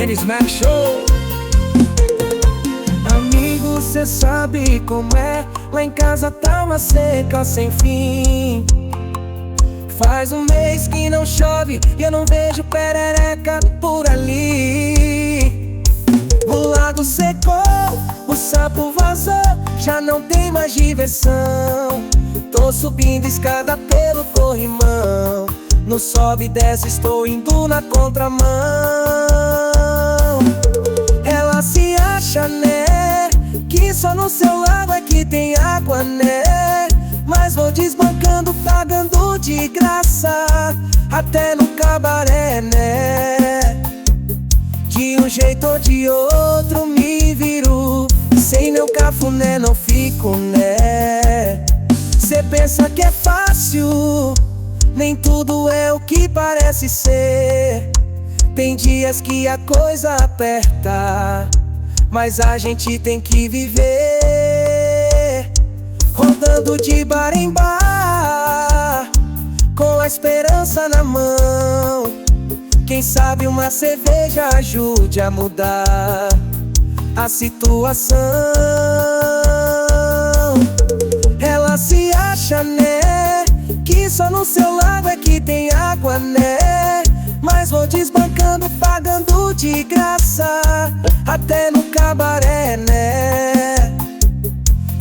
Tênis Mac Show. Amigo, cê sabe como é. Lá em casa tá uma seca sem fim. Faz um mês que não chove e eu não vejo perereca por ali. O lago secou, o sapo vazou, já não tem mais diversão. Tô subindo escada pelo corrimão, no sobe e desce estou indo na contramão. Ela se acha, né, que só no seu lago é que tem água, né? Mas vou desbancando, pagando de graça, até no cabaré, né? De um jeito ou de outro me viro, sem meu cafuné não fico, né? Cê pensa que é fácil, nem tudo é o que parece ser. Tem dias que a coisa aperta, mas a gente tem que viver. Rodando de bar em bar, com a esperança na mão. Quem sabe uma cerveja ajude a mudar a situação. Ela se acha, né, que só no seu lago é que tem água, né? Mas vou desbancando, pagando de graça, até no cabaré, né?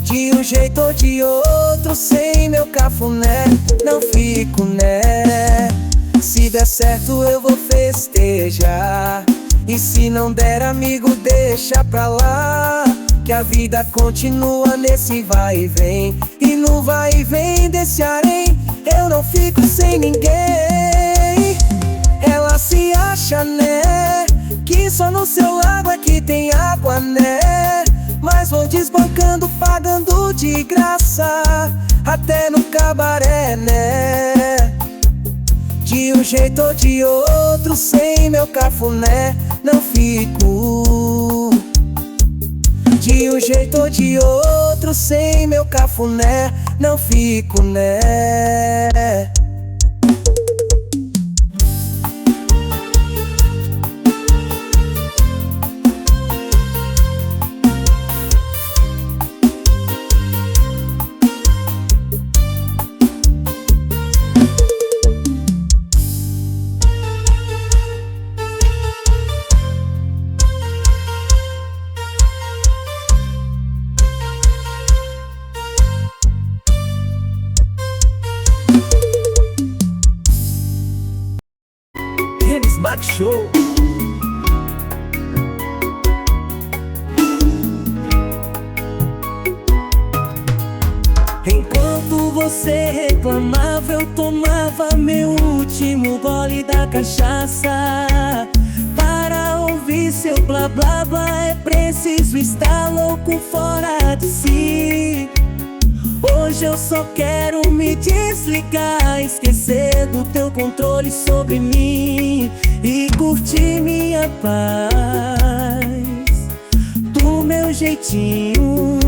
De um jeito ou de outro, sem meu cafuné não fico, né? Se der certo eu vou festejar, e se não der, amigo, deixa pra lá. Que a vida continua nesse vai e vem, e no vai e vem desse harém eu não fico sem ninguém. Ela se acha, né, que só no seu lago é que tem água, né? Mas vou desbancando, pagando de graça, até no cabaré, né? De um jeito ou de outro, sem meu cafuné não fico. De um jeito ou de outro, sem meu cafuné não fico, né? Tênis Mac Show. Enquanto você reclamava, eu tomava meu último gole da cachaça. Para ouvir seu blá blá blá é preciso estar louco fora de si. Hoje eu só quero me desligar, esquecer do teu controle sobre mim e curtir minha paz, do meu jeitinho.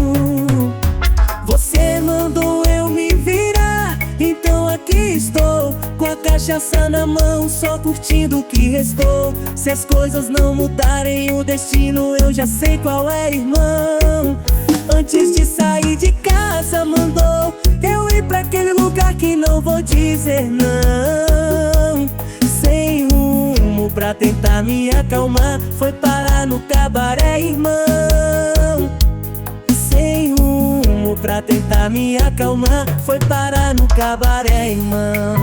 Você mandou eu me virar, então aqui estou, com a cachaça na mão, só curtindo o que restou. Se as coisas não mudarem o destino, eu já sei qual é, irmão. Antes de sair de casa mandou eu ir pra aquele lugar que não vou dizer não. Sem rumo pra tentar me acalmar, foi parar no cabaré, irmão. Sem rumo pra tentar me acalmar, foi parar no cabaré, irmão.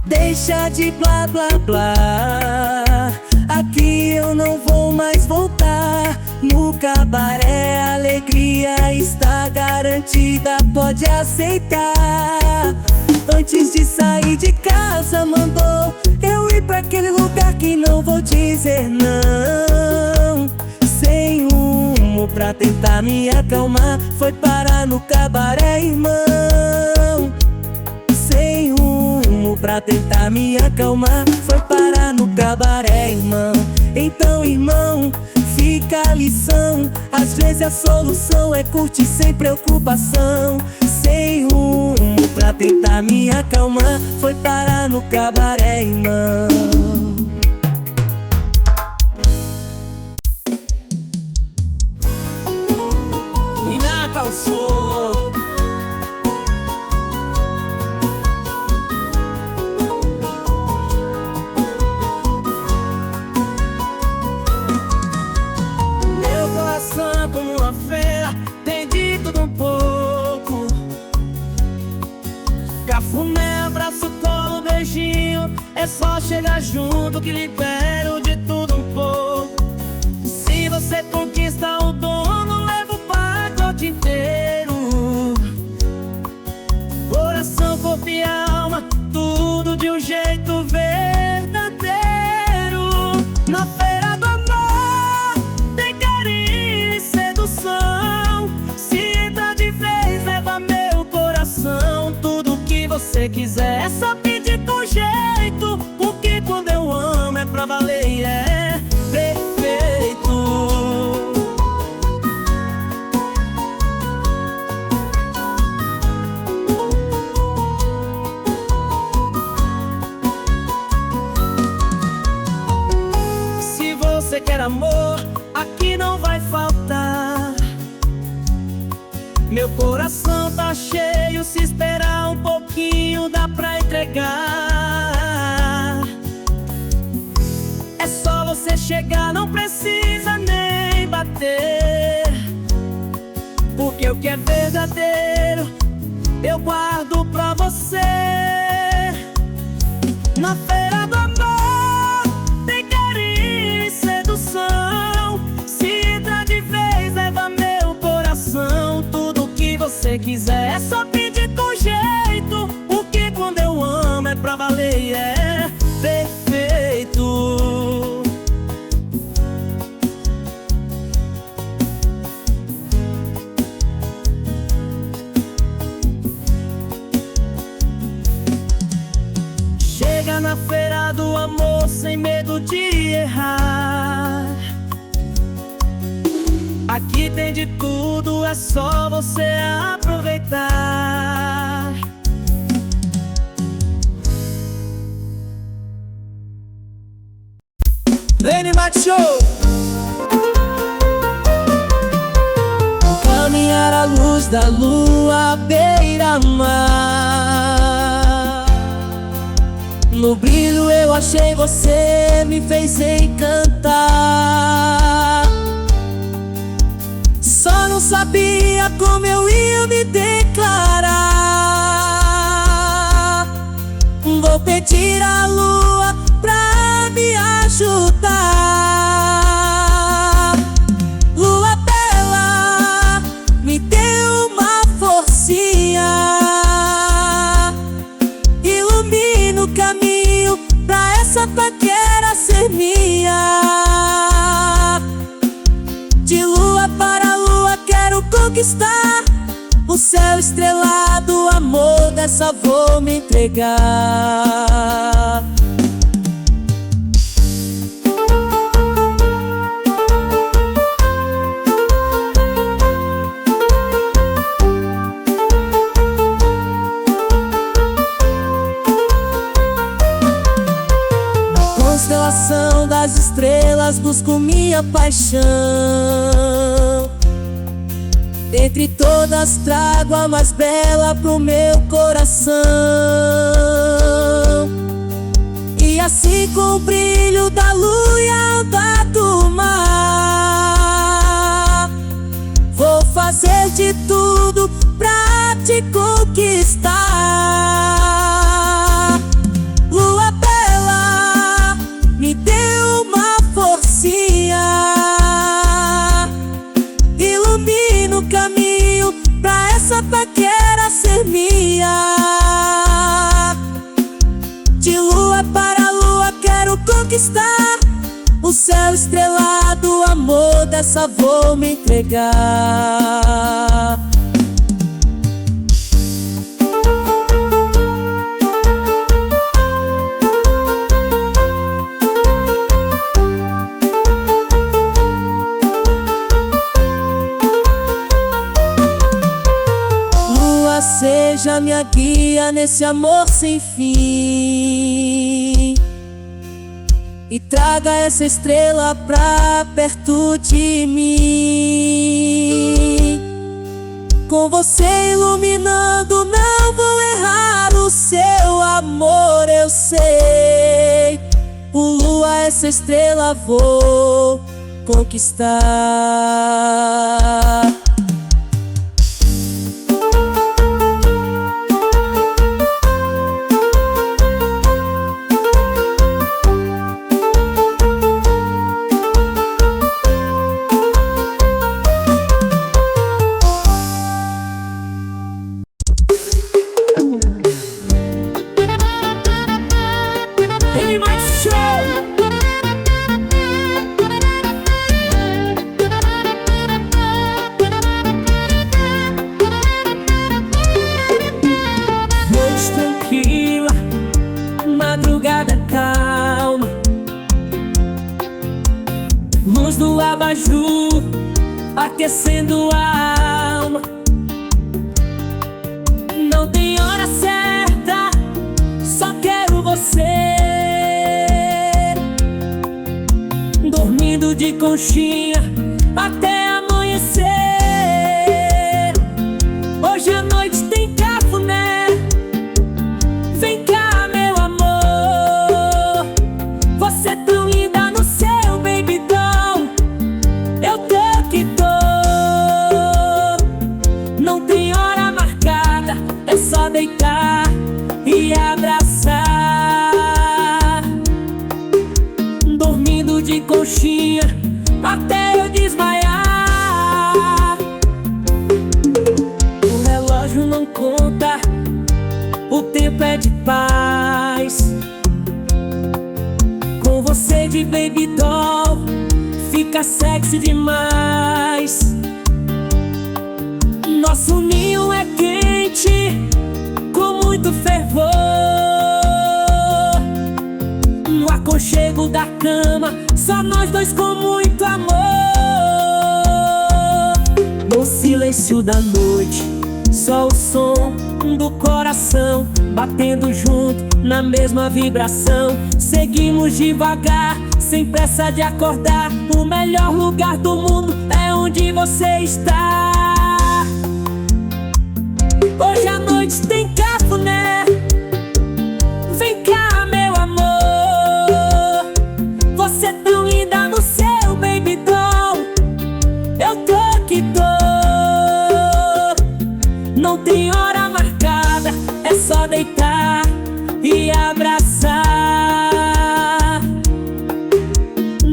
Deixa de blá blá blá, aqui eu não vou mais voltar. No cabaré a alegria está garantida, pode aceitar. Antes de sair de casa mandou eu ir pra aquele lugar que não vou dizer não. Sem rumo pra tentar me acalmar, foi parar no cabaré, irmão. Sem rumo pra tentar me acalmar, foi parar no cabaré, irmão. Então, irmão, fica fica a lição. Às vezes a solução é curtir sem preocupação, sem rumo. Pra tentar me acalmar, foi parar no cabaré, irmão. E na calçou. Meu coração como uma feira, tem de tudo um pouco. Cafuné, abraço, colo, beijinho, é só chegar junto que libero de tudo um pouco. Se você conquista o dono, leva o pacote inteiro. Coração, corpo e alma, tudo de um jeito verdadeiro. Na feira do amor tem carinho e sedução. Se entra de vez, leva meu coração. Tudo que você quiser, é só pedir com jeito, porque quando eu amo é pra valer e é perfeito. Se você quer amor, aqui não vai faltar. Meu coração tá cheio, se esperar um pouquinho dá pra entregar. É só você chegar, não precisa nem bater, porque o que é verdadeiro eu guardo pra você. Na feira do amor tem carinho e sedução. Se entra de vez, leva meu coração. Tudo que você quiser, é só pedir com jeito, porque quando eu amo é pra valer e é perfeito. Chega na feira do amor sem medo de errar. Aqui tem de tudo, é só você aproveitar. Lene Mac Show. Caminhar à luz da lua, beira-mar. No brilho eu achei você, me fez encantar. Só não sabia como eu ia me declarar. Vou pedir a lua pra me ajudar. Lua bela, me dê uma forcinha, ilumina o caminho pra essa paquera ser minha. De lua para lua quero conquistar o céu estrelado, amor dessa vou me entregar. Na constelação das estrelas busco minha paixão. Dentre todas trago a mais bela pro meu coração. E assim com o brilho da lua e a onda do mar, vou fazer de tudo pra te conquistar. Lua bela, me dê uma forcinha, ilumina o caminho pra essa paquera ser minha. De lua para lua quero conquistar o céu estrelado, amor dessa vou me entregar. minha guia nesse amor sem fim. E traga essa estrela pra perto de mim. Com você iluminando, não vou errar o seu amor, eu sei. Por lua essa estrela vou conquistar. Madrugada calma, luz do abajur aquecendo a alma. Não tem hora certa, só quero você. Dormindo de conchinha até amanhecer. Hoje à noite tem cafuné. Vem cá, meu amor, você tão linda no seu baby doll. Eu tô que tô. Não tem hora marcada, é só deitar e abraçar. Dormindo de conchinha até eu desmaiar. O relógio não conta, o tempo é de paz. Com você de baby doll fica sexy demais. Nosso ninho é quente, com muito fervor. No aconchego da cama, só nós dois com muito amor. No silêncio da noite, só o som do coração batendo junto na mesma vibração. Seguimos devagar, sem pressa de acordar. O melhor lugar do mundo é onde você está. Hoje à noite tem cafuné. Vem cá, meu amor, você tão linda no seu baby doll. Eu tô que tô. Não tem hora marcada, é só deitar e abraçar.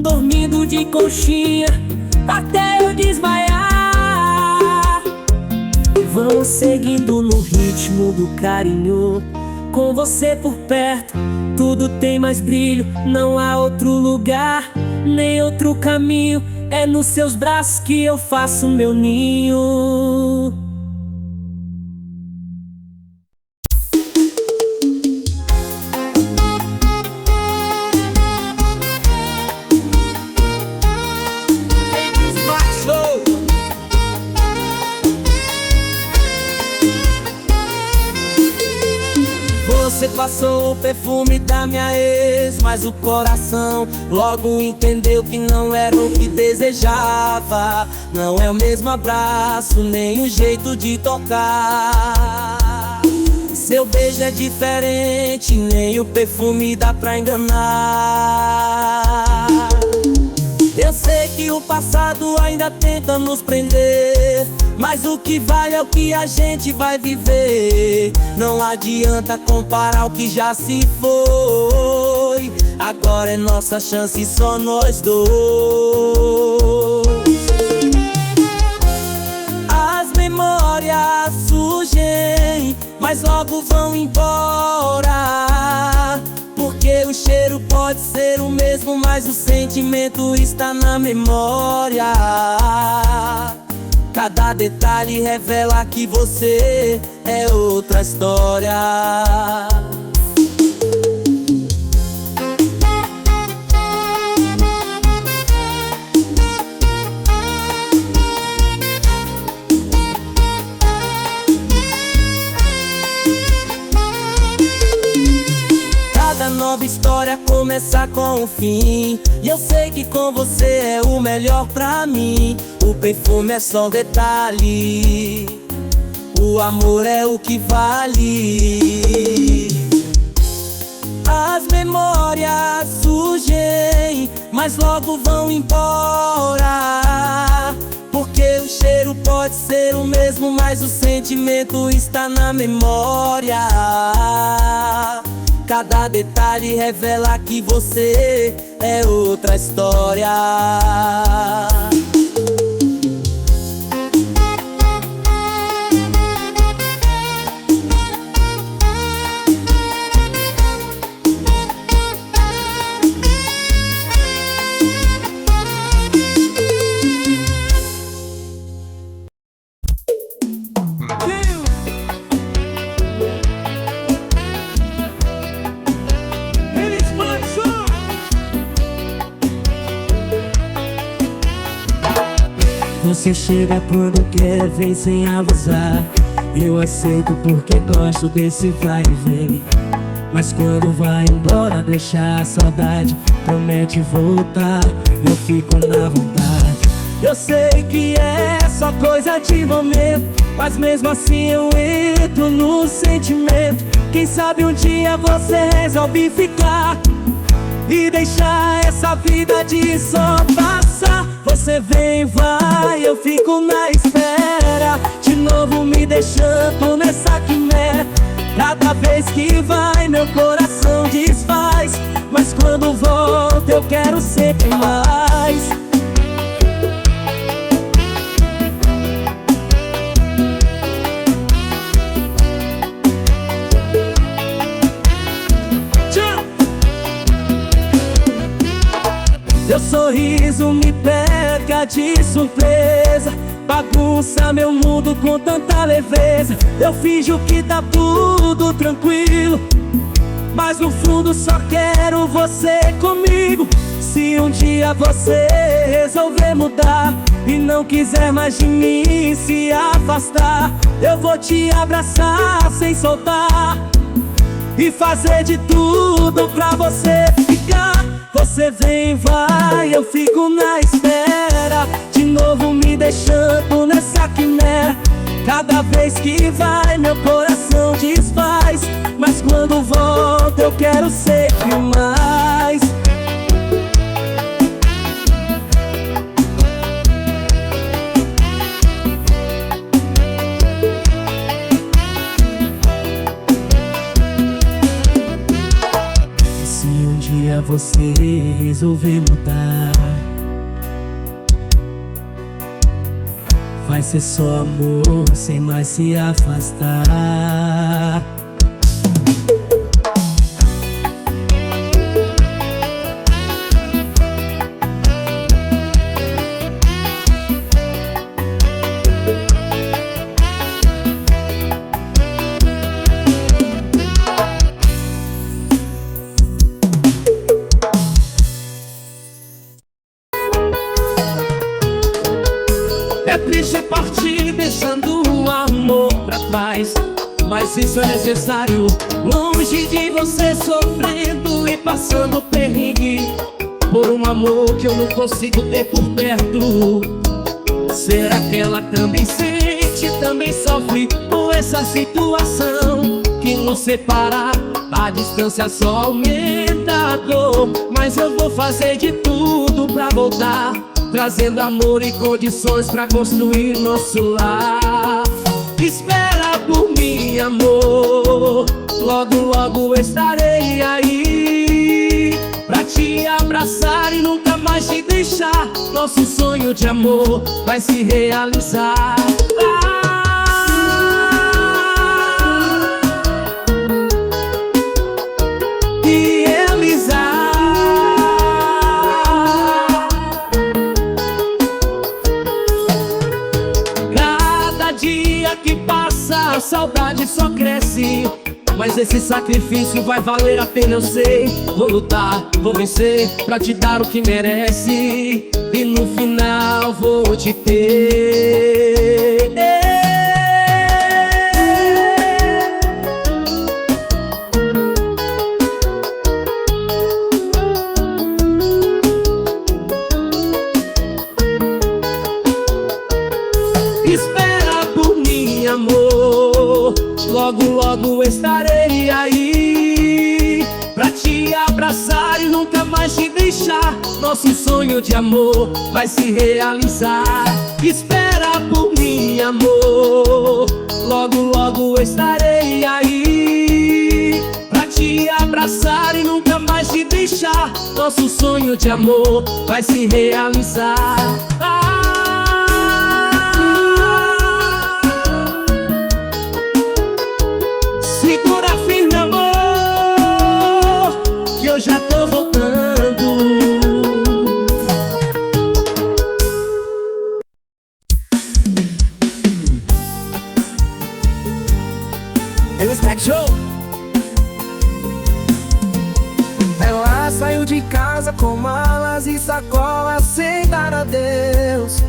Dormindo de conchinha até eu desmaiar. Vamos seguindo no ritmo do carinho. Com você por perto, tudo tem mais brilho. Não há outro lugar, nem outro caminho. É nos seus braços que eu faço meu ninho. Você passou o perfume da minha ex, mas o coração logo entendeu que não era o que desejava. Não é o mesmo abraço, nem o jeito de tocar. Seu beijo é diferente, nem o perfume dá pra enganar. Eu sei que o passado ainda tenta nos prender, mas o que vale é o que a gente vai viver. Não adianta comparar o que já se foi. Agora é nossa chance, só nós dois. As memórias surgem, mas logo vão embora. Porque o cheiro pode ser o mesmo, mas o sentimento está na memória. Cada detalhe revela que você é outra história. nova história começa com o fim. E eu sei que com você é o melhor pra mim. O perfume é só um detalhe, o amor é o que vale. As memórias surgem, mas logo vão embora. Porque o cheiro pode ser o mesmo, mas o sentimento está na memória. Cada detalhe revela que você é outra história. Você chega quando quer, vem sem avisar. Eu aceito porque gosto desse vai e vem. Mas quando vai embora, deixa a saudade, promete voltar, eu fico na vontade. Eu sei que é só coisa de momento, mas mesmo assim eu entro no sentimento. Quem sabe um dia você resolve ficar e deixar essa vida de só passar. Você vem e vai, eu fico na espera, de novo me deixando nessa quimera. Cada vez que vai, meu coração desfaz, mas quando volta eu quero sempre mais. Seu sorriso me pega de surpresa, bagunça meu mundo com tanta leveza. Eu finjo que tá tudo tranquilo, mas no fundo só quero você comigo. Se um dia você resolver mudar e não quiser mais de mim se afastar, eu vou te abraçar sem soltar e fazer de tudo pra você ficar. Você vem e vai, eu fico na espera, de novo me deixando nessa quimera. Cada vez que vai, meu coração desfaz, mas quando volta eu quero sempre mais. Se um dia você resolver mudar, vai ser só amor, sem mais se afastar. É triste partir deixando o amor pra trás, mas isso é necessário. Longe de você sofrendo e passando perrengue por um amor que eu não consigo ter por perto. Será que ela também sente, também sofre com essa situação que nos separa? A distância só aumenta a dor, mas eu vou fazer de tudo pra voltar, trazendo amor e condições pra construir nosso lar. Espera por mim, amor, logo logo estarei aí pra te abraçar e nunca mais te deixar. Nosso sonho de amor vai se realizar. Que passa, a saudade só cresce, mas esse sacrifício vai valer a pena, eu sei. Vou lutar, vou vencer pra te dar o que merece, e no final vou te ter. abraçar e nunca mais te deixar. Nosso sonho de amor vai se realizar. Espera por mim, amor, logo, logo eu estarei aí pra te abraçar e nunca mais te deixar. Nosso sonho de amor vai se realizar. Segura firme, amor, que eu já tô voltando. Hennis Mac Show. Ela saiu de casa com malas e sacolas sem dar adeus,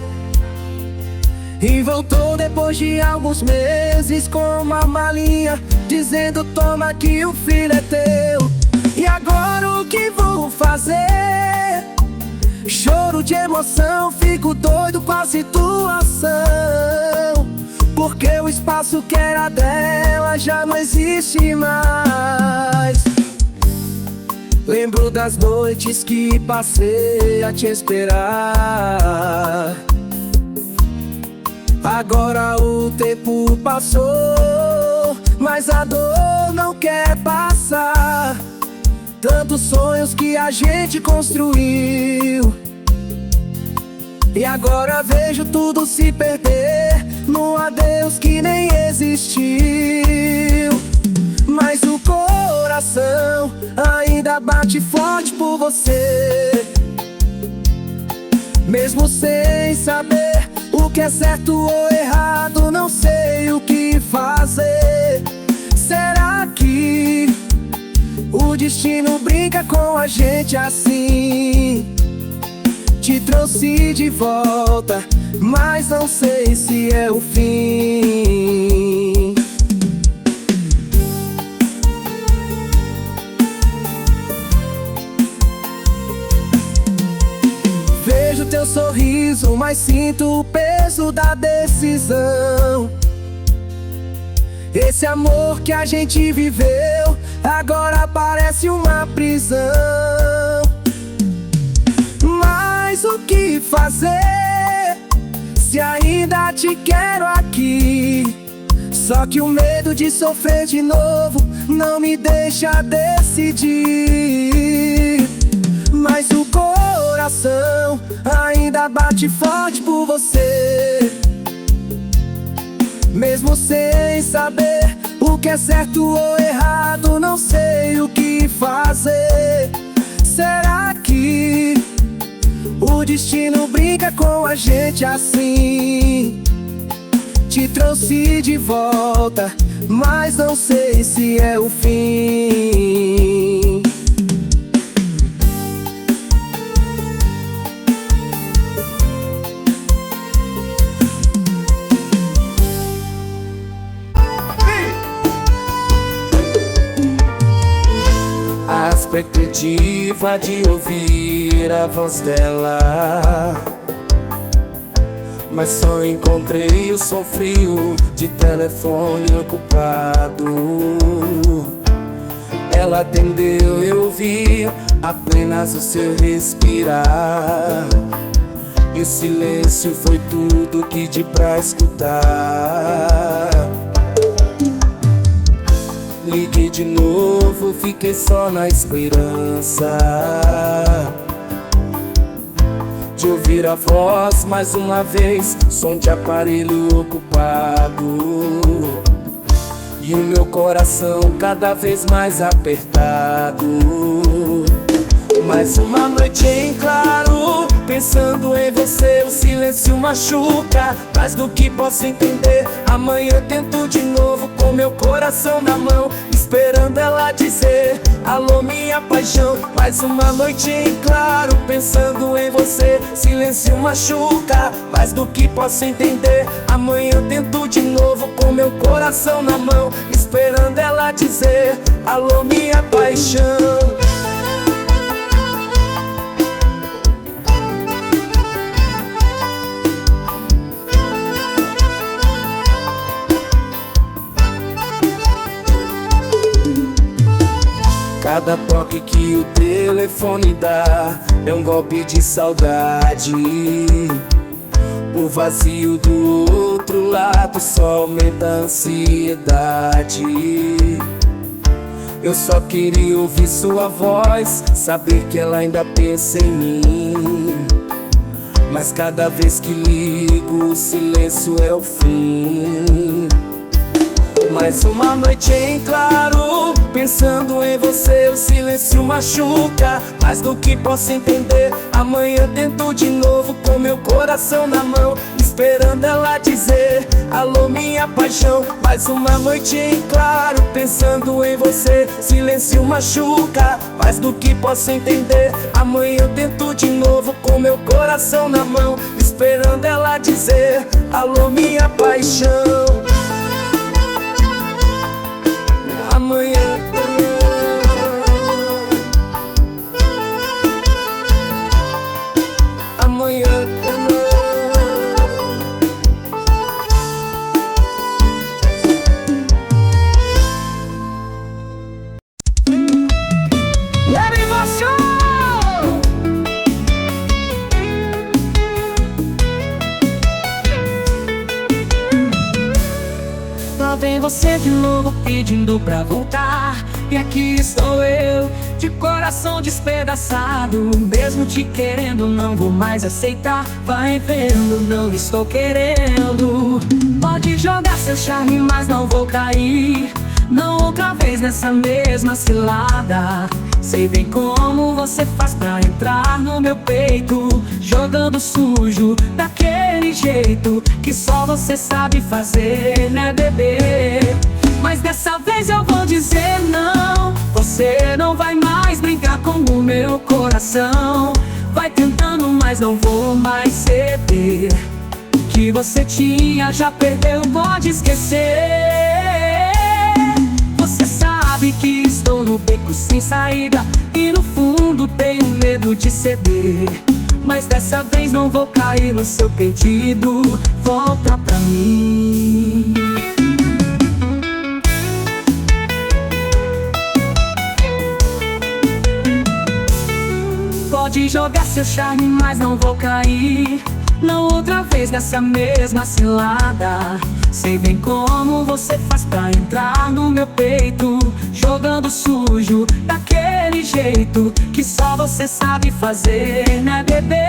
e voltou depois de alguns meses com uma malinha dizendo: toma que o filho é teu. E agora o que vou fazer? Choro de emoção, fico doido com a situação, porque o espaço que era dela já não existe mais. Lembro das noites que passei a te esperar. Agora o tempo passou, mas a dor não quer passar. Tantos sonhos que a gente construiu, e agora vejo tudo se perder num adeus que nem existiu. Mas o coração ainda bate forte por você, mesmo sem saber o que é certo ou errado, não sei o que fazer. Será que o destino brinca com a gente assim? Te trouxe de volta, mas não sei se é o fim. Vejo teu sorriso, mas sinto o peso da decisão. Esse amor que a gente viveu agora parece uma prisão. Mas o que fazer se ainda te quero aqui? Só que o medo de sofrer de novo não me deixa decidir. Mas o coração ainda bate forte por você, mesmo sem saber o que é certo ou errado, não sei o que fazer. Será que o destino brinca com a gente assim? Te trouxe de volta, mas não sei se é o fim. A expectativa de ouvir a voz dela, mas só encontrei o som frio de telefone ocupado. Ela atendeu, eu ouvi apenas o seu respirar, e o silêncio foi tudo que de pra escutar. Liguei de novo, fiquei só na esperança de ouvir a voz mais uma vez, som de aparelho ocupado, e o meu coração cada vez mais apertado. Mais uma noite em claro, pensando em você, o silêncio machuca mais do que posso entender. Amanhã tento de novo com meu coração na mão, esperando ela dizer: alô minha paixão. Mais uma noite em claro, pensando em você, silêncio machuca mais do que posso entender. Amanhã tento de novo com meu coração na mão, esperando ela dizer: alô minha paixão. Cada toque toque que o telefone dá é um golpe de saudade. O vazio do outro lado só aumenta a ansiedade. Eu só queria ouvir sua voz, saber que ela ainda pensa em mim. Mas cada vez que ligo, o silêncio é o fim. Mais uma noite em claro, pensando em você, o silêncio machuca mais do que posso entender. Amanhã tento de novo com meu coração na mão, esperando ela dizer alô minha paixão. Mais uma noite em claro, pensando em você, silêncio machuca mais do que posso entender. Amanhã tento de novo com meu coração na mão, esperando ela dizer alô minha paixão. Amanhã Lá vem você de novo pedindo pra voltar, e aqui estou eu, de coração despedaçado. Mesmo te querendo, não vou mais aceitar. Vai vendo, não estou querendo. Pode jogar seu charme, mas não vou cair. Não outra vez nessa mesma cilada. Sei bem como você faz pra entrar no meu peito, jogando sujo daquele jeito que só você sabe fazer, né, bebê? Mas dessa vez eu vou dizer não. Você não vai mais brincar com o meu coração. Vai tentando, mas não vou mais ceder. Que você tinha já perdeu, pode esquecer. Você sabe que estou no beco sem saída, e no fundo tenho medo de ceder. Mas dessa vez não vou cair no seu pedido. Volta pra mim. Pode jogar seu charme, mas não vou cair. Não outra vez nessa mesma cilada. Sei bem como você faz pra entrar no meu peito, jogando sujo daquele jeito que só você sabe fazer, né, bebê?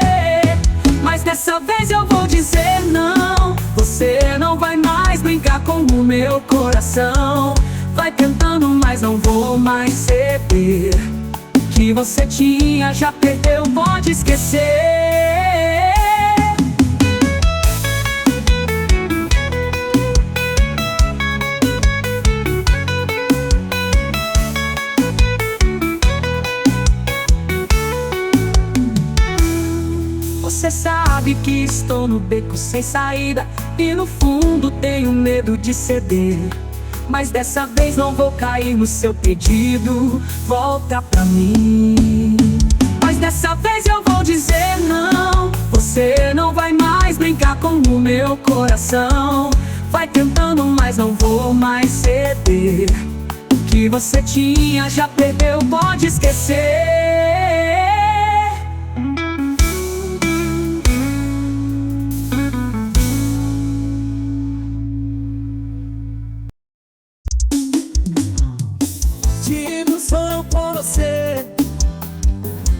Mas dessa vez eu vou dizer não. Você não vai mais brincar com o meu coração. Vai tentando, mas não vou mais ceder. Que você tinha já perdeu, pode esquecer. Você sabe que estou no beco sem saída, e no fundo tenho medo de ceder. Mas dessa vez não vou cair no seu pedido. Volta pra mim. Mas dessa vez eu vou dizer não. Você não vai mais brincar com o meu coração. Vai tentando, mas não vou mais ceder. O que você tinha já perdeu, pode esquecer.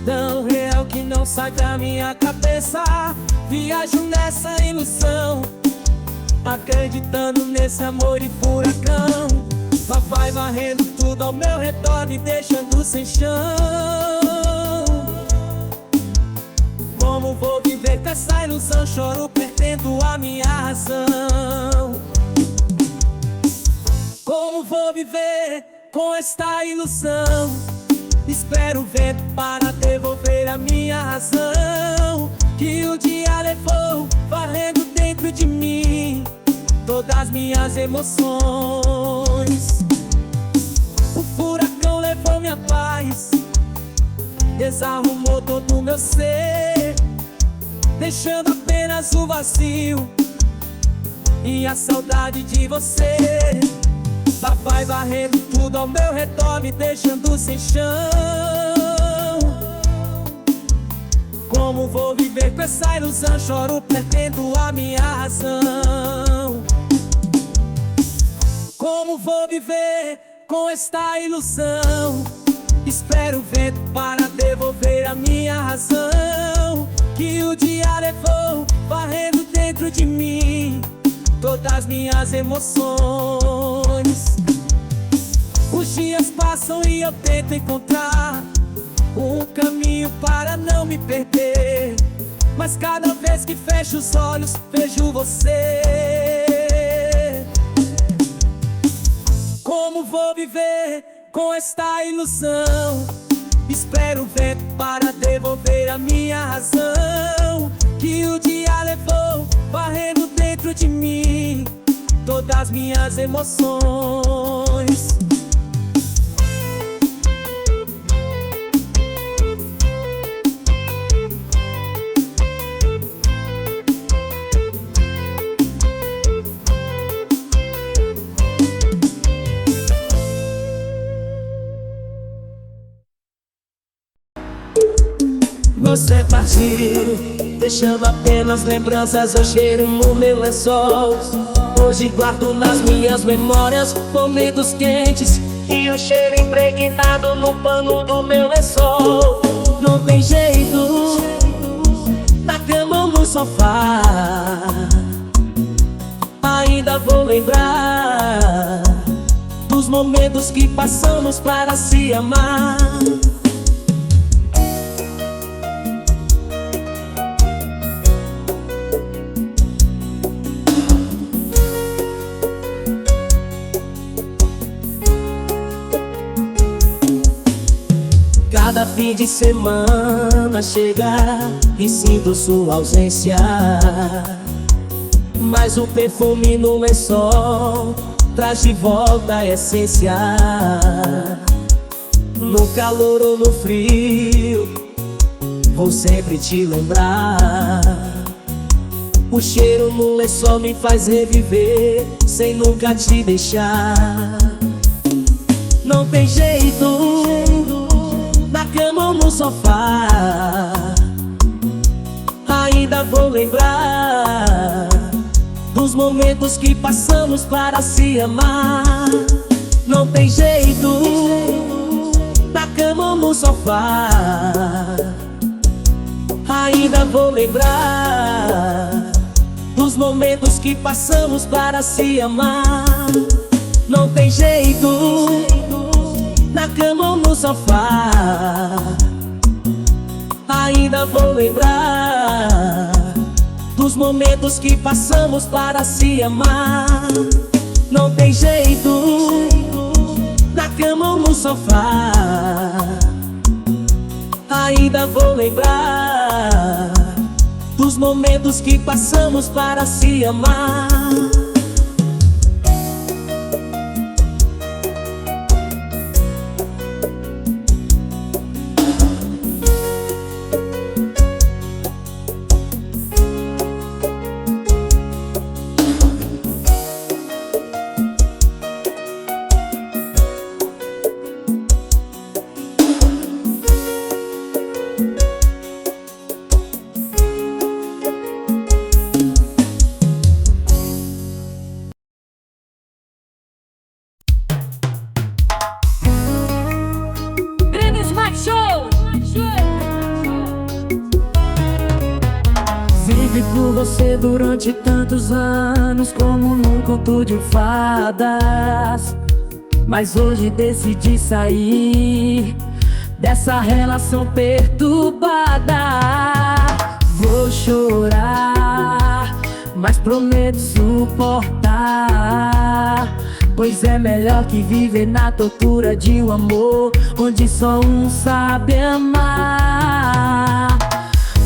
Tão real que não sai da minha cabeça. Viajo nessa ilusão, acreditando nesse amor e furacão. Vai varrendo tudo ao meu redor, me deixando sem chão. Como vou viver com essa ilusão? Choro perdendo a minha razão. Como vou viver com esta ilusão? Espero o vento para devolver a minha razão, que o dia levou, varrendo dentro de mim todas as minhas emoções. O furacão levou minha paz, desarrumou todo o meu ser, deixando apenas o vazio e a saudade de você. Lá vai varrendo tudo ao meu redor, me deixando sem chão. Como vou viver com essa ilusão? Choro perdendo a minha razão. Como vou viver com esta ilusão? Espero o vento para devolver a minha razão, que o dia levou, varrendo dentro de mim todas as minhas emoções. Os dias passam e eu tento encontrar um caminho para não me perder, mas cada vez que fecho os olhos, vejo você. Como vou viver com esta ilusão? Espero o vento para devolver a minha razão, que o dia levou, varrendo dentro de mim todas as minhas emoções. Você partiu, deixando apenas lembranças. Eu cheiro no meu lençol. Hoje guardo nas minhas memórias momentos quentes e o cheiro impregnado no pano do meu lençol. Não tem jeito, na cama ou no sofá, ainda vou lembrar dos momentos que passamos para se amar. Cada fim de semana chega e sinto sua ausência, mas o perfume no lençol traz de volta a essência. No calor ou no frio, vou sempre te lembrar. O cheiro no lençol me faz reviver sem nunca te deixar. Não tem jeito, na cama ou no sofá, ainda vou lembrar dos momentos que passamos para se amar. Não tem jeito, na cama ou no sofá, ainda vou lembrar dos momentos que passamos para se amar. Não tem jeito, na cama ou no sofá, ainda vou lembrar dos momentos que passamos para se amar. Não tem jeito, na cama ou no sofá, ainda vou lembrar dos momentos que passamos para se amar. Vive por você durante tantos anos, como num conto de fadas. Mas hoje decidi sair dessa relação perturbada. Vou chorar, mas prometo suportar, pois é melhor que viver na tortura de um amor onde só um sabe amar.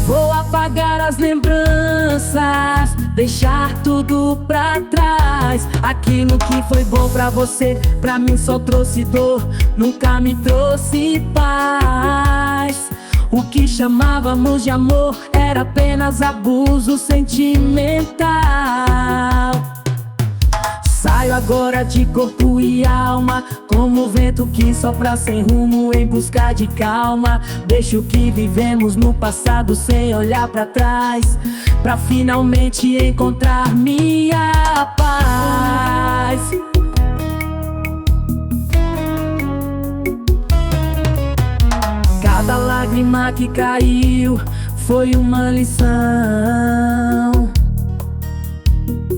Vou apagar as lembranças, deixar tudo pra trás. Aquilo que foi bom pra você, pra mim só trouxe dor, nunca me trouxe paz. O que chamávamos de amor era apenas abuso sentimental. Saio agora de corpo e alma, como o vento que sopra sem rumo em busca de calma. Deixo o que vivemos no passado sem olhar pra trás, pra finalmente encontrar minha paz. Cada lágrima que caiu foi uma lição.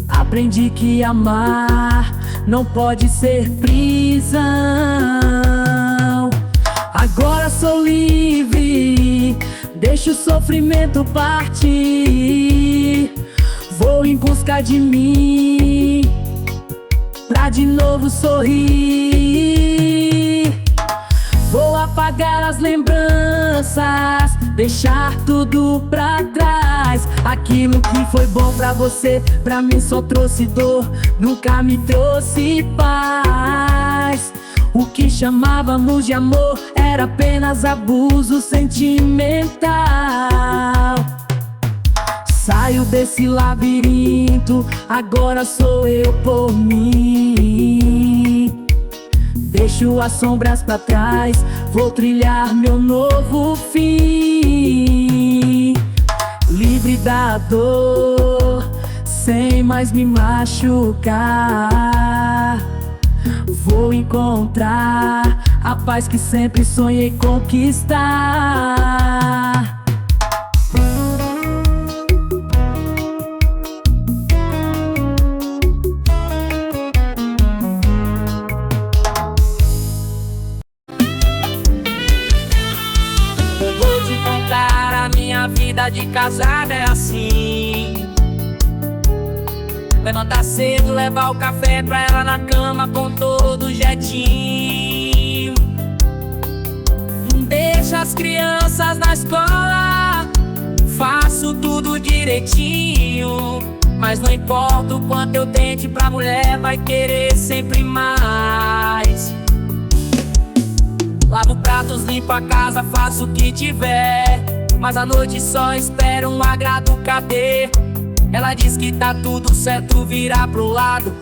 Aprendi que amar não pode ser prisão. Agora sou livre, deixo o sofrimento partir. Vou em busca de mim, pra de novo sorrir. Vou apagar as lembranças, deixar tudo pra trás. Aquilo que foi bom pra você, pra mim só trouxe dor, nunca me trouxe paz. O que chamávamos de amor era apenas abuso sentimental. Saio desse labirinto, agora sou eu por mim. Deixo as sombras pra trás, vou trilhar meu novo fim. Livre da dor, sem mais me machucar. Vou encontrar a paz que sempre sonhei conquistar. Vou te contar, a minha vida de casada é assim. Levantar cedo, levar o café pra ela na cama com todo jeitinho. Deixa as crianças na escola, faço tudo direitinho. Mas não importa o quanto eu tente, pra mulher vai querer sempre mais. Lavo pratos, limpo a casa, faço o que tiver, mas à noite só espero um agrado, cadê? Ela diz que tá tudo certo, virar pro lado.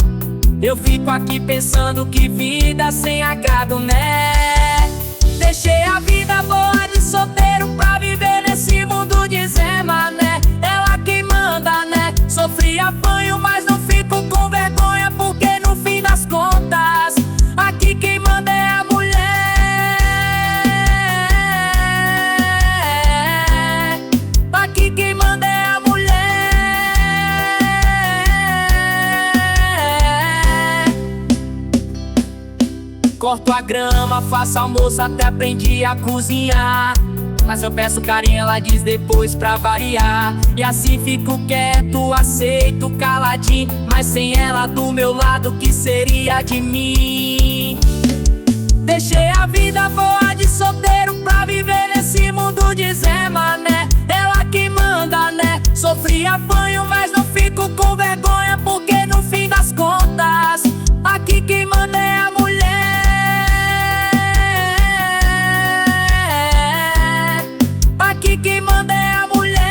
Eu fico aqui pensando que vida sem agrado, né? Deixei a vida boa de solteiro pra viver nesse mundo de Zé Mané. Ela quem manda, né? Sofri apanho, mas não fico com vergonha, porque no fim das contas aqui quem manda é a mulher. Aqui quem manda é a mulher. Corto a grama, faço almoço, até aprendi a cozinhar. Mas eu peço carinho, ela diz depois pra variar. E assim fico quieto, aceito, caladinho. Mas sem ela do meu lado, o que seria de mim? Deixei a vida boa de solteiro pra viver nesse mundo de Zé Mané. Ela que manda, né? Sofri apanho, mas não fico com vergonha, porque no fim das contas aqui quem manda é a mulher. Aqui quem manda é a mulher.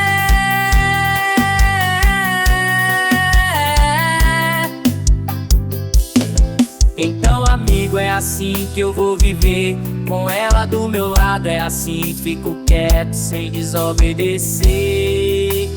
Então, amigo, é assim que eu vou viver. Com ela do meu lado é assim, fico quieto sem desobedecer.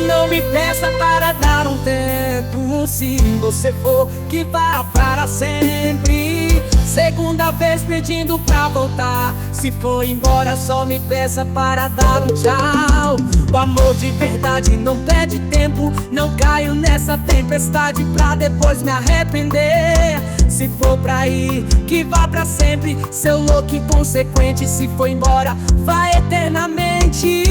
Não me peça para dar um tempo, se você for que vá para sempre. Segunda vez pedindo pra voltar, se for embora só me peça para dar um tchau. O amor de verdade não perde tempo, não caio nessa tempestade pra depois me arrepender. Se for pra ir, que vá pra sempre, seu louco inconsequente. Se for embora, vai eternamente.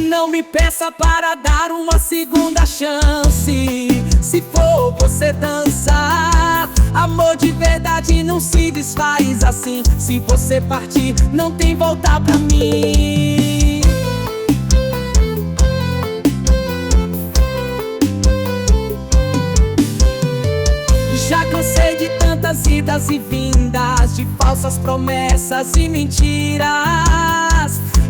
Não me peça para dar uma segunda chance. Se for você dançar, Amor de verdade não se desfaz assim. Se você partir, não tem volta pra mim. Já cansei de tantas idas e vindas, de falsas promessas e mentiras.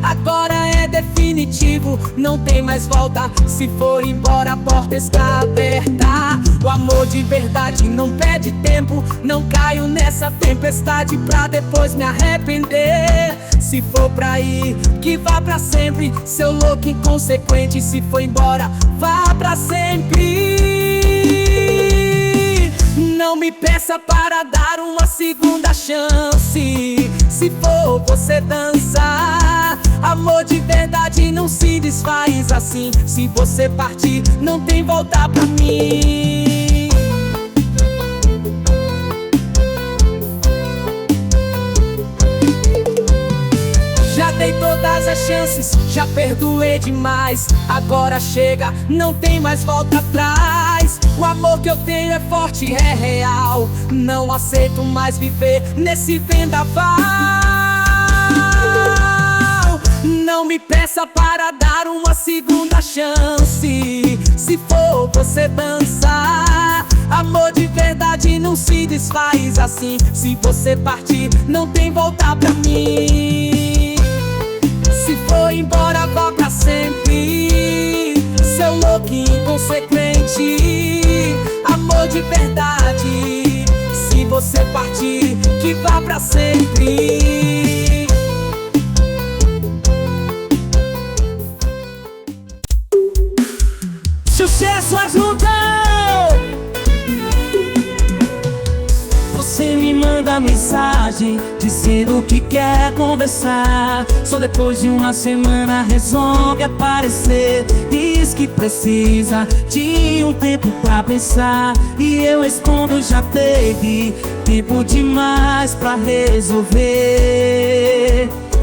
Agora é definitivo, não tem mais volta. Se for embora, a porta está aberta. O amor de verdade não perde tempo. Não caio nessa tempestade pra depois me arrepender. Se for pra ir, que vá pra sempre. Seu louco inconsequente, se for embora, vá pra sempre. Não me peça para dar uma segunda chance. Se for você dançar, amor de verdade não se desfaz assim. Se você partir, não tem volta pra mim. Já dei todas as chances, já perdoei demais. Agora chega, não tem mais volta atrás. O amor que eu tenho é forte, é real. Não aceito mais viver nesse vendaval. Não me peça para dar uma segunda chance. Se for você dançar, amor de verdade não se desfaz assim. Se você partir, não tem volta pra mim. Se for embora, vá pra sempre. Seu louco inconsequente, amor de verdade. Se você partir, que vá pra sempre. Sucesso ajuda! Você me manda mensagem dizendo que quer conversar. Só depois de uma semana resolve aparecer. Diz que precisa de um tempo pra pensar. E eu respondo, já teve tempo demais pra resolver.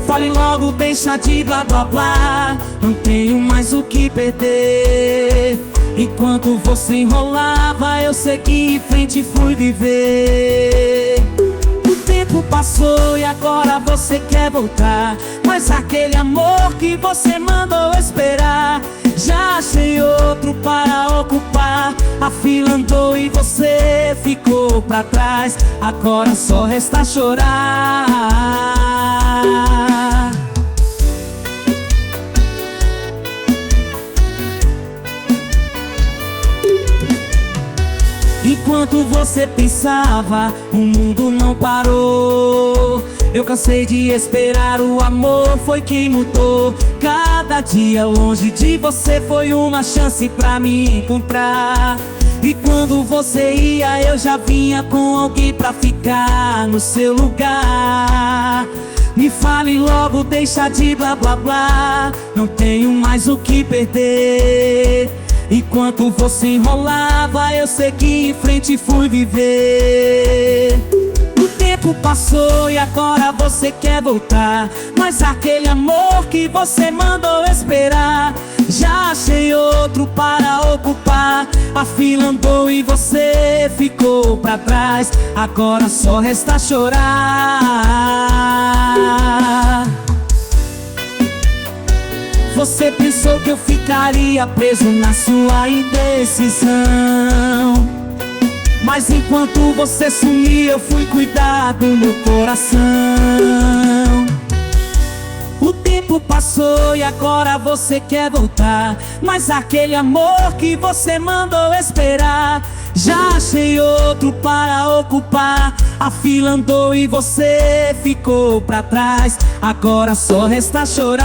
Fale logo, deixa de blá blá blá. Não tenho mais o que perder. Enquanto você enrolava, eu segui em frente e fui viver. O tempo passou e agora você quer voltar. Mas aquele amor que você mandou esperar, já achei outro para ocupar. A fila andou e você ficou pra trás. Agora só resta chorar. Enquanto você pensava, o mundo não parou. Eu cansei de esperar, o amor foi quem mudou. Cada dia longe de você foi uma chance pra me encontrar. E quando você ia, eu já vinha com alguém pra ficar no seu lugar. Me fale logo, deixa de blá blá blá. Não tenho mais o que perder. Enquanto você enrolava, eu segui em frente e fui viver. O tempo passou e agora você quer voltar. Mas aquele amor que você mandou esperar, já achei outro para ocupar. A fila andou e você ficou pra trás. Agora só resta chorar. Você pensou que eu ficaria preso na sua indecisão, mas enquanto você sumia, eu fui cuidar do meu coração. O tempo passou e agora você quer voltar. Mas aquele amor que você mandou esperar, já achei outro para ocupar. A fila andou e você ficou pra trás. Agora só resta chorar.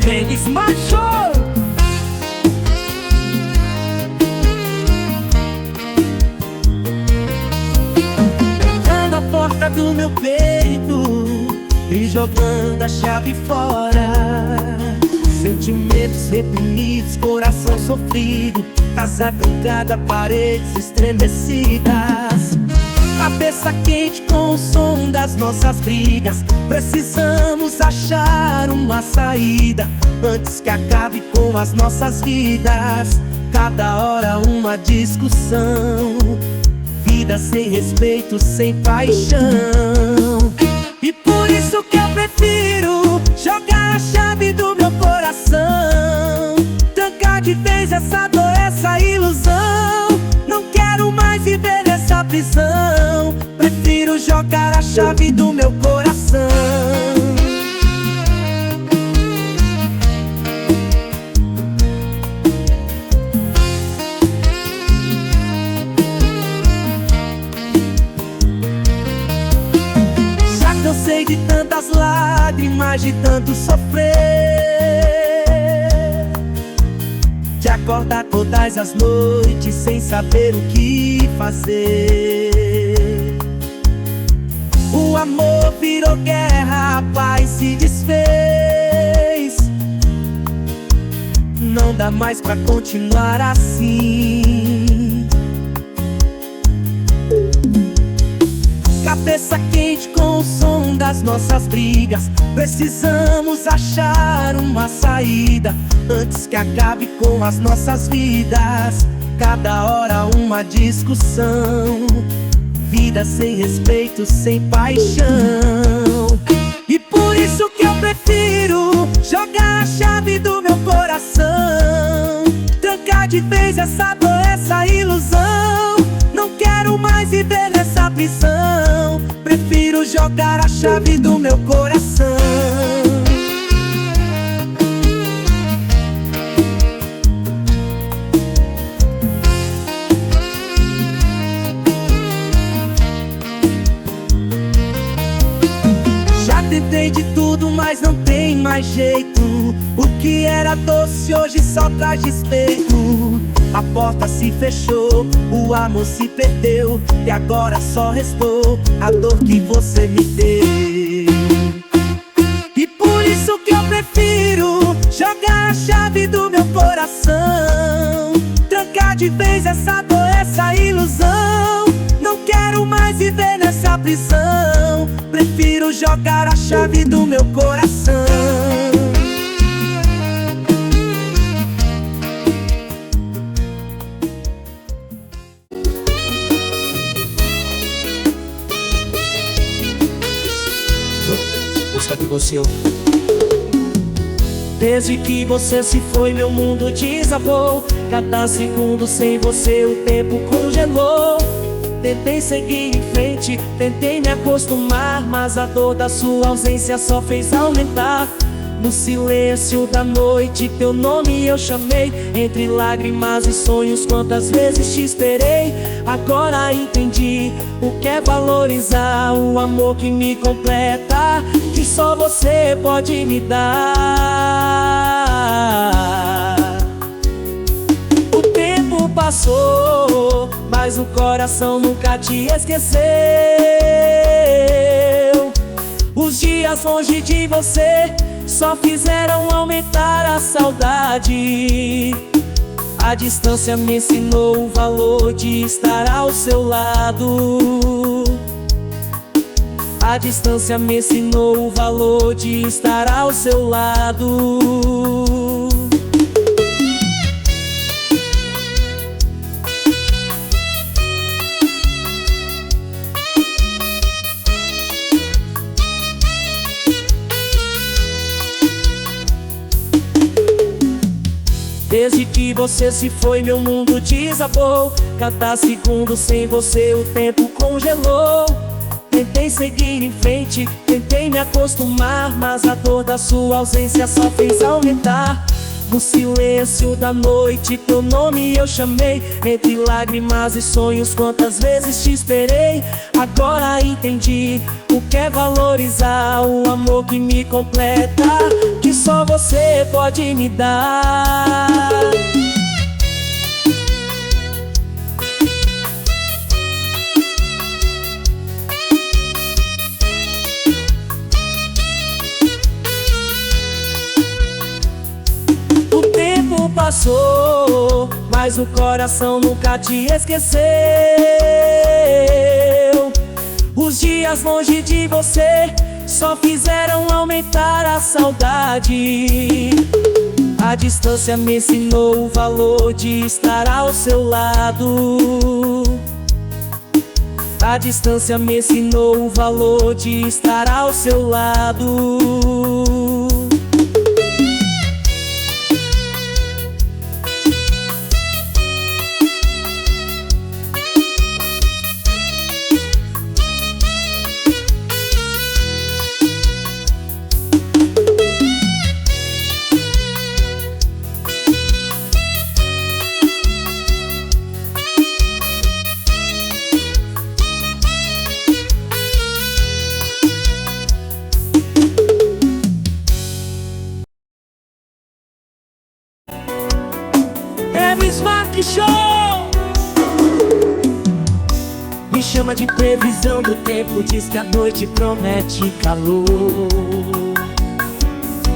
Eles marchou. A porta do meu peito e jogando a chave fora. Sentimentos reprimidos, coração sofrido, casa trancada, paredes estremecidas. Cabeça quente com o som das nossas brigas. Precisamos achar uma saída antes que acabe com as nossas vidas. Cada hora uma discussão, vida sem respeito, sem paixão. E por isso que eu prefiro jogar a chave do meu coração, trancar de vez essa dor, essa ilusão. Não quero mais viver nessa prisão. Prefiro jogar a chave do meu coração. Já cansei de tantas lágrimas, de tanto sofrer, de acordar todas as noites sem saber o que fazer. O amor virou guerra, a paz se desfez. Não dá mais pra continuar assim. Cabeça quente com o som das nossas brigas. Precisamos achar uma saída antes que acabe com as nossas vidas. Cada hora uma discussão, vida sem respeito, sem paixão. E por isso que eu prefiro jogar a chave do meu coração, trancar de vez essa dor, essa ilusão. Não quero mais viver nessa prisão. Prefiro jogar a chave do meu coração. Tentei de tudo, mas não tem mais jeito. O que era doce hoje só traz despeito. A porta se fechou, o amor se perdeu, e agora só restou a dor que você me deu. E por isso que eu prefiro jogar a chave do meu coração, trancar de vez essa dor, essa ilusão. Não quero mais viver nessa prisão. Prefiro jogar a chave do meu coração. Busca de você. Desde que você se foi, meu mundo desabou. Cada segundo sem você o tempo congelou. Tentei seguir em frente, tentei me acostumar, mas a dor da sua ausência só fez aumentar. No silêncio da noite teu nome eu chamei, entre lágrimas e sonhos quantas vezes te esperei. Agora entendi o que é valorizar o amor que me completa, que só você pode me dar. O tempo passou, mas o coração nunca te esqueceu. Os dias longe de você só fizeram aumentar a saudade. A distância me ensinou o valor de estar ao seu lado. A distância me ensinou o valor de estar ao seu lado. Desde que você se foi, meu mundo desabou. Cada segundo sem você o tempo congelou. Tentei seguir em frente, tentei me acostumar, mas a dor da sua ausência só fez aumentar. No silêncio da noite teu nome eu chamei, entre lágrimas e sonhos quantas vezes te esperei. Agora entendi o que é valorizar o amor que me completa, que só você pode me dar. O tempo passou, mas o coração nunca te esqueceu. Os dias longe de você só fizeram aumentar a saudade. A distância me ensinou o valor de estar ao seu lado. A distância me ensinou o valor de estar ao seu lado. Smart Show! Me chama de previsão do tempo, diz que a noite promete calor.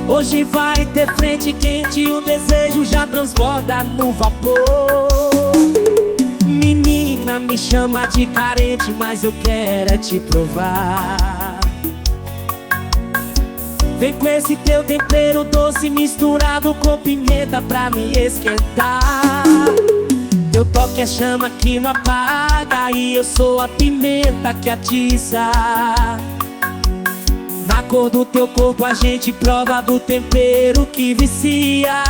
Hoje vai ter frente quente e o desejo já transborda no vapor. Menina, me chama de carente, mas eu quero é te provar. Vem com esse teu tempero doce misturado com pimenta pra me esquentar. Teu toque é chama que não apaga e eu sou a pimenta que atiça. Na cor do teu corpo a gente prova do tempero que vicia.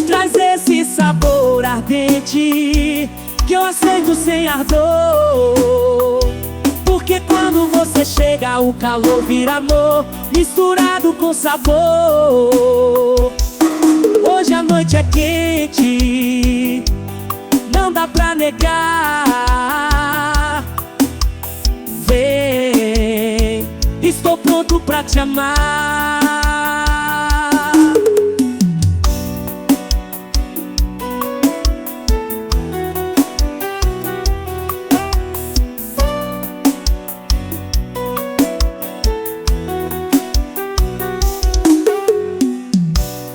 Traz esse sabor ardente que eu aceito sem ardor. Porque quando você chega o calor vira amor, misturado com sabor. Hoje a noite é quente, não dá pra negar. Vem, estou pronto pra te amar.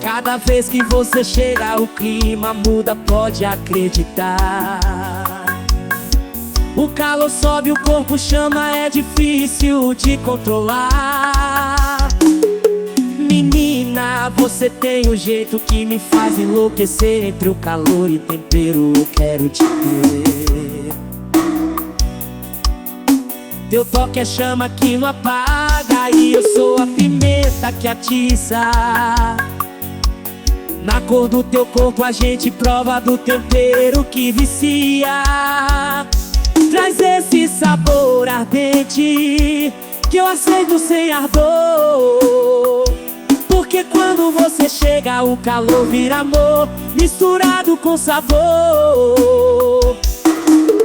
Cada vez que você chega o clima muda, pode acreditar. O calor sobe, o corpo chama, é difícil de controlar. Menina, você tem um jeito que me faz enlouquecer. Entre o calor e o tempero eu quero te ver. Teu toque é chama que não apaga e eu sou a pimenta que atiça. Na cor do teu corpo a gente prova do tempero que vicia. Traz esse sabor ardente que eu aceito sem ardor. Porque quando você chega o calor vira amor, misturado com sabor.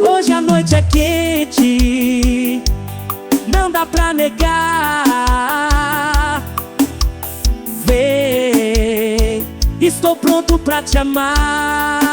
Hoje a noite é quente, não dá pra negar. Vem, estou pronto pra te amar.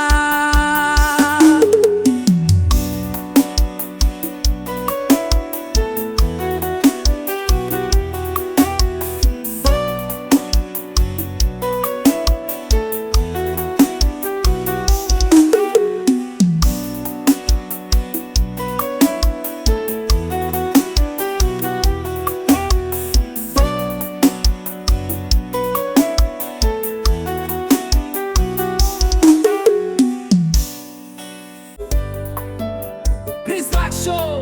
Smart Show!